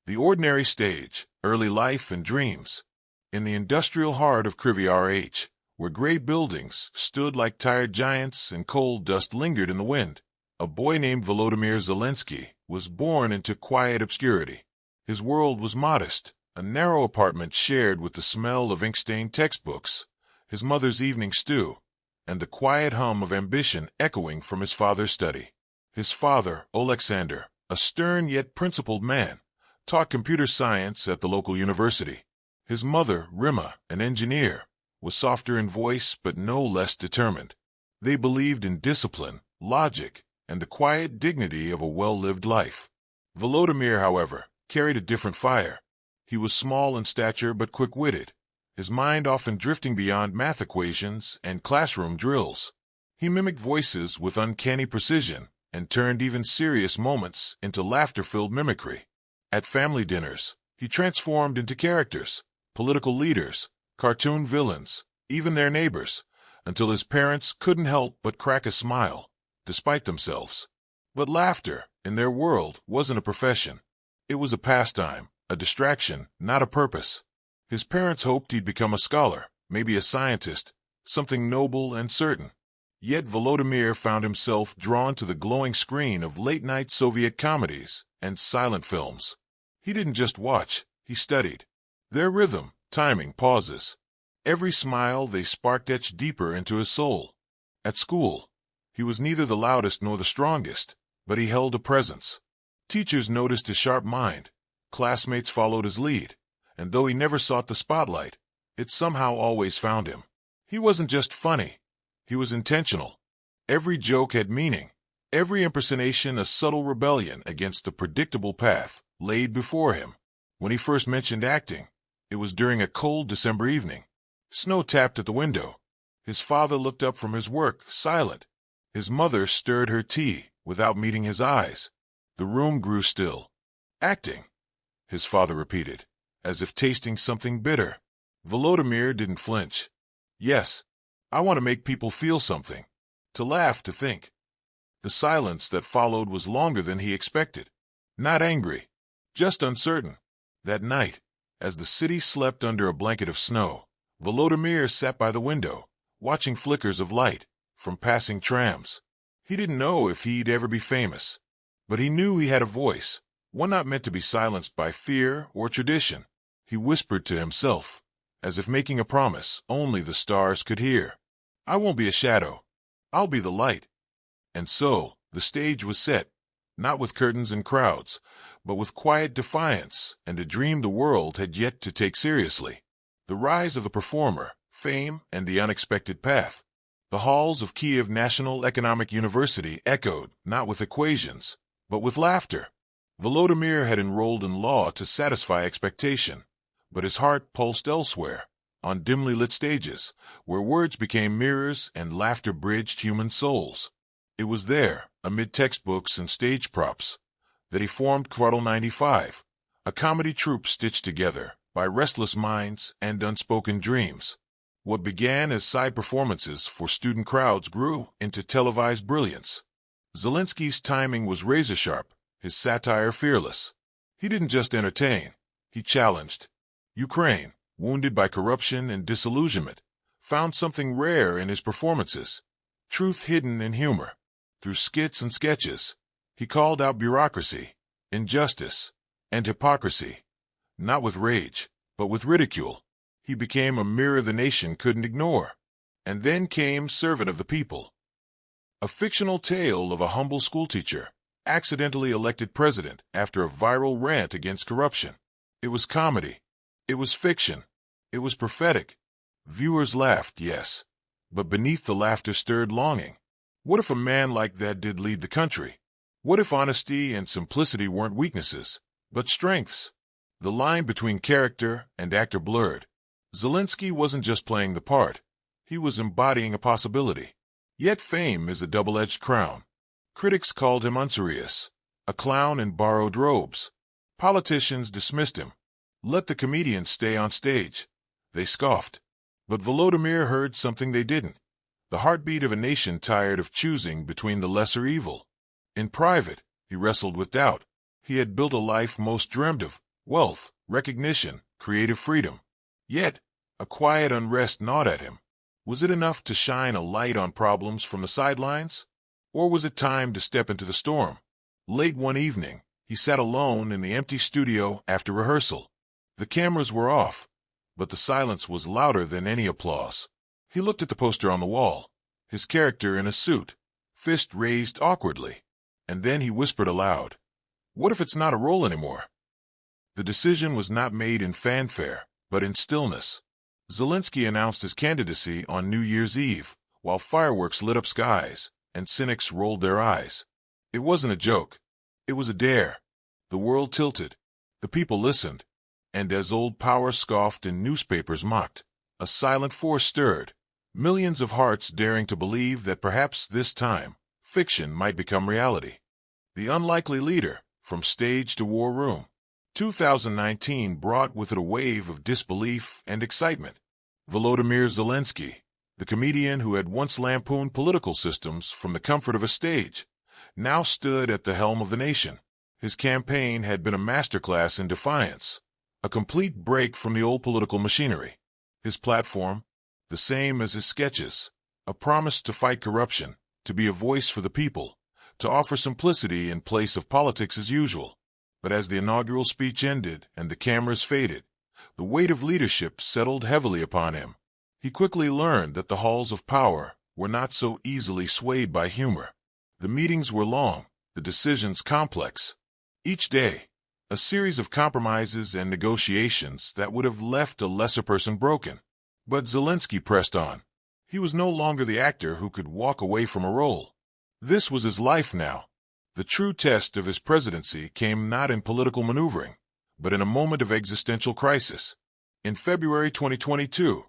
The ordinary stage, early life and dreams. In the industrial heart of Kryvyi, where gray buildings stood like tired giants and coal dust lingered in the wind, a boy named Volodymyr Zelenskyy was born into quiet obscurity. His world was modest, a narrow apartment shared with the smell of ink-stained textbooks, his mother's evening stew, and the quiet hum of ambition echoing from his father's study. His father, Oleksandr, a stern yet principled man, taught computer science at the local university. His mother, Rima, an engineer, was softer in voice but no less determined. They believed in discipline, logic, and the quiet dignity of a well-lived life. Volodymyr, however, carried a different fire. He was small in stature but quick-witted, his mind often drifting beyond math equations and classroom drills. He mimicked voices with uncanny precision and turned even serious moments into laughter-filled mimicry. At family dinners, he transformed into characters, political leaders, cartoon villains, even their neighbors, until his parents couldn't help but crack a smile, despite themselves. But laughter, in their world, wasn't a profession. It was a pastime, a distraction, not a purpose. His parents hoped he'd become a scholar, maybe a scientist, something noble and certain. Yet Volodymyr found himself drawn to the glowing screen of late-night Soviet comedies and silent films. He didn't just watch, he studied. Their rhythm, timing, pauses. Every smile they sparked etched deeper into his soul. At school, he was neither the loudest nor the strongest, but he held a presence. Teachers noticed his sharp mind, classmates followed his lead, and though he never sought the spotlight, it somehow always found him. He wasn't just funny. He was intentional. Every joke had meaning, every impersonation a subtle rebellion against the predictable path laid before him. When he first mentioned acting, it was during a cold December evening. Snow tapped at the window. His father looked up from his work, silent. His mother stirred her tea without meeting his eyes. The room grew still. Acting, his father repeated, as if tasting something bitter. Volodymyr didn't flinch. Yes, I want to make people feel something, to laugh, to think. The silence that followed was longer than he expected. Not angry, just uncertain. That night, as the city slept under a blanket of snow, Volodymyr sat by the window, watching flickers of light from passing trams. He didn't know if he'd ever be famous, but he knew he had a voice, one not meant to be silenced by fear or tradition. He whispered to himself, as if making a promise only the stars could hear. I won't be a shadow. I'll be the light. And so, the stage was set, not with curtains and crowds, but with quiet defiance and a dream the world had yet to take seriously. The rise of the performer, fame, and the unexpected path. The halls of Kiev National Economic University echoed, not with equations, but with laughter. Volodymyr had enrolled in law to satisfy expectation, but his heart pulsed elsewhere, on dimly lit stages, where words became mirrors and laughter bridged human souls. It was there, amid textbooks and stage props, that he formed Kvartal 95, a comedy troupe stitched together by restless minds and unspoken dreams. What began as side performances for student crowds grew into televised brilliance. Zelenskyy's timing was razor-sharp, his satire fearless. He didn't just entertain, he challenged. Ukraine, wounded by corruption and disillusionment, found something rare in his performances, truth hidden in humor. Through skits and sketches, he called out bureaucracy, injustice, and hypocrisy, not with rage, but with ridicule. He became a mirror the nation couldn't ignore. And then came Servant of the People, a fictional tale of a humble schoolteacher, accidentally elected president after a viral rant against corruption. It was comedy. It was fiction. It was prophetic. Viewers laughed, yes, but beneath the laughter stirred longing. What if a man like that did lead the country? What if honesty and simplicity weren't weaknesses, but strengths? The line between character and actor blurred. Zelenskyy wasn't just playing the part. He was embodying a possibility. Yet fame is a double-edged crown. Critics called him unserious, a clown in borrowed robes. Politicians dismissed him. Let the comedian stay on stage, they scoffed. But Volodymyr heard something they didn't. The heartbeat of a nation tired of choosing between the lesser evil. In private, he wrestled with doubt. He had built a life most dreamed of, wealth, recognition, creative freedom. Yet, a quiet unrest gnawed at him. Was it enough to shine a light on problems from the sidelines? Or was it time to step into the storm? Late one evening, he sat alone in the empty studio after rehearsal. The cameras were off, but the silence was louder than any applause. He looked at the poster on the wall, his character in a suit, fist raised awkwardly, and then he whispered aloud, "What if it's not a role anymore?" The decision was not made in fanfare, but in stillness. Zelenskyy announced his candidacy on New Year's Eve, while fireworks lit up skies, and cynics rolled their eyes. It wasn't a joke. It was a dare. The world tilted. The people listened. And as old power scoffed and newspapers mocked, a silent force stirred, millions of hearts daring to believe that perhaps this time, fiction might become reality. The unlikely leader, from stage to war room. 2019 brought with it a wave of disbelief and excitement. Volodymyr Zelenskyy, the comedian who had once lampooned political systems from the comfort of a stage, now stood at the helm of the nation. His campaign had been a masterclass in defiance, a complete break from the old political machinery. His platform, the same as his sketches, a promise to fight corruption, to be a voice for the people, to offer simplicity in place of politics as usual. But as the inaugural speech ended and the cameras faded, the weight of leadership settled heavily upon him. He quickly learned that the halls of power were not so easily swayed by humor. The meetings were long, the decisions complex. Each day, a series of compromises and negotiations that would have left a lesser person broken. But Zelenskyy pressed on. He was no longer the actor who could walk away from a role. This was his life now. The true test of his presidency came not in political maneuvering, but in a moment of existential crisis. In February 2022,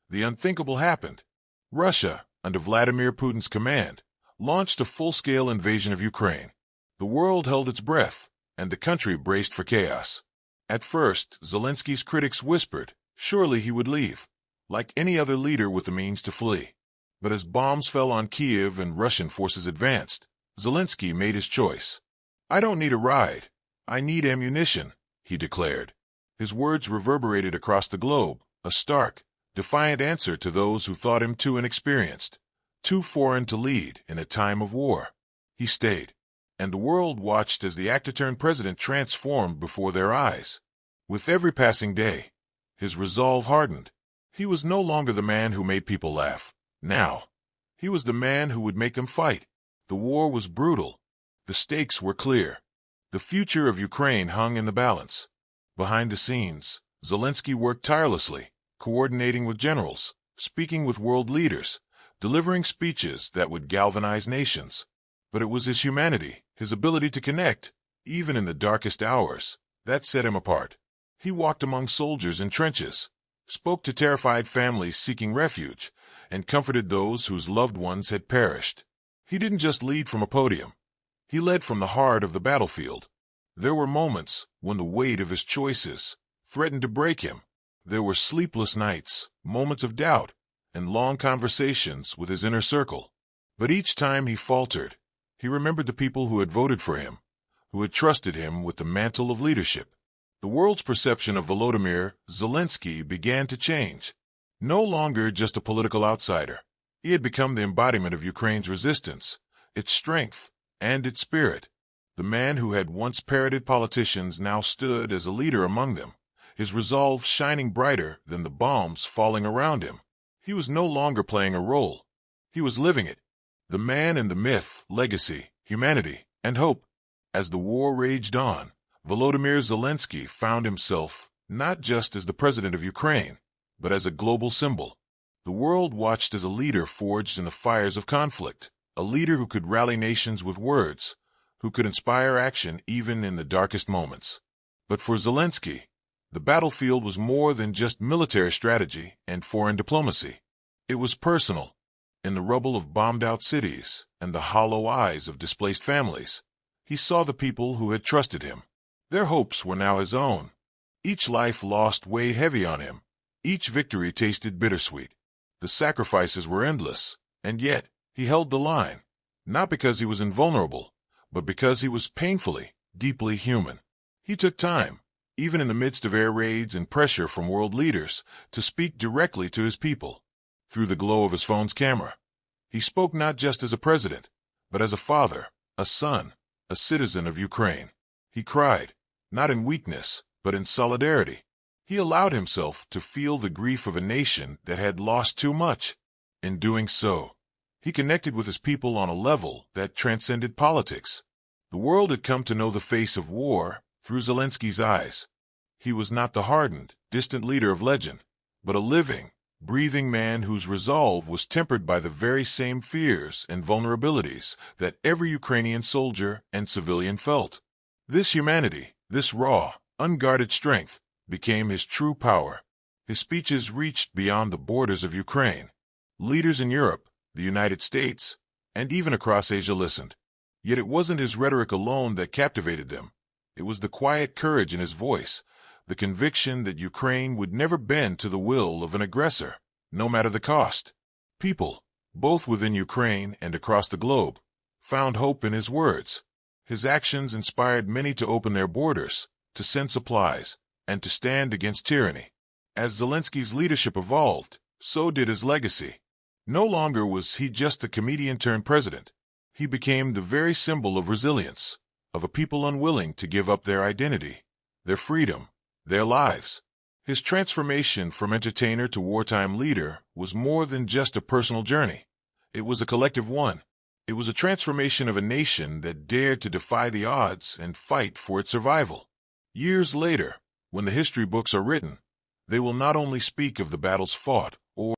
the unthinkable happened. Russia, under Vladimir Putin's command, launched a full-scale invasion of Ukraine. The world held its breath, and the country braced for chaos. At first, Zelenskyy's critics whispered, surely he would leave, like any other leader with the means to flee. But as bombs fell on Kiev and Russian forces advanced, Zelenskyy made his choice. "I don't need a ride. I need ammunition," he declared. His words reverberated across the globe, a stark, defiant answer to those who thought him too inexperienced, too foreign to lead in a time of war. He stayed, and the world watched as the actor-turned-president transformed before their eyes. With every passing day, his resolve hardened. He was no longer the man who made people laugh. Now, he was the man who would make them fight. The war was brutal. The stakes were clear. The future of Ukraine hung in the balance. Behind the scenes, Zelenskyy worked tirelessly, coordinating with generals, speaking with world leaders, delivering speeches that would galvanize nations. But it was his humanity, his ability to connect, even in the darkest hours, that set him apart. He walked among soldiers in trenches, spoke to terrified families seeking refuge, and comforted those whose loved ones had perished. He didn't just lead from a podium. He led from the heart of the battlefield. There were moments when the weight of his choices threatened to break him. There were sleepless nights, moments of doubt, and long conversations with his inner circle. But each time he faltered, he remembered the people who had voted for him, who had trusted him with the mantle of leadership. The world's perception of Volodymyr Zelenskyy began to change. No longer just a political outsider, he had become the embodiment of Ukraine's resistance, its strength, and its spirit. The man who had once parroted politicians now stood as a leader among them, his resolve shining brighter than the bombs falling around him. He was no longer playing a role. He was living it. The man in the myth, legacy, humanity, and hope. As the war raged on, Volodymyr Zelenskyy found himself not just as the president of Ukraine, but as a global symbol. The world watched as a leader forged in the fires of conflict, a leader who could rally nations with words, who could inspire action even in the darkest moments. But for Zelenskyy, the battlefield was more than just military strategy and foreign diplomacy. It was personal. In the rubble of bombed-out cities and the hollow eyes of displaced families, he saw the people who had trusted him. Their hopes were now his own. Each life lost weighed heavy on him. Each victory tasted bittersweet. The sacrifices were endless, and yet he held the line, not because he was invulnerable, but because he was painfully, deeply human. He took time, even in the midst of air raids and pressure from world leaders, to speak directly to his people. Through the glow of his phone's camera, he spoke not just as a president, but as a father, a son, a citizen of Ukraine. He cried, not in weakness, but in solidarity. He allowed himself to feel the grief of a nation that had lost too much. In doing so, he connected with his people on a level that transcended politics. The world had come to know the face of war through Zelensky's eyes. He was not the hardened, distant leader of legend, but a living, breathing man whose resolve was tempered by the very same fears and vulnerabilities that every Ukrainian soldier and civilian felt. This humanity, this raw, unguarded strength, became his true power. His speeches reached beyond the borders of Ukraine. Leaders in Europe, the United States, and even across Asia listened. Yet it wasn't his rhetoric alone that captivated them. It was the quiet courage in his voice, the conviction that Ukraine would never bend to the will of an aggressor, no matter the cost. People, both within Ukraine and across the globe, found hope in his words. His actions inspired many to open their borders, to send supplies, and to stand against tyranny. As Zelensky's leadership evolved, so did his legacy. No longer was he just a comedian turned president. He became the very symbol of resilience, of a people unwilling to give up their identity, their freedom, their lives. His transformation from entertainer to wartime leader was more than just a personal journey. It was a collective one. It was a transformation of a nation that dared to defy the odds and fight for its survival. Years later, when the history books are written, they will not only speak of the battles fought or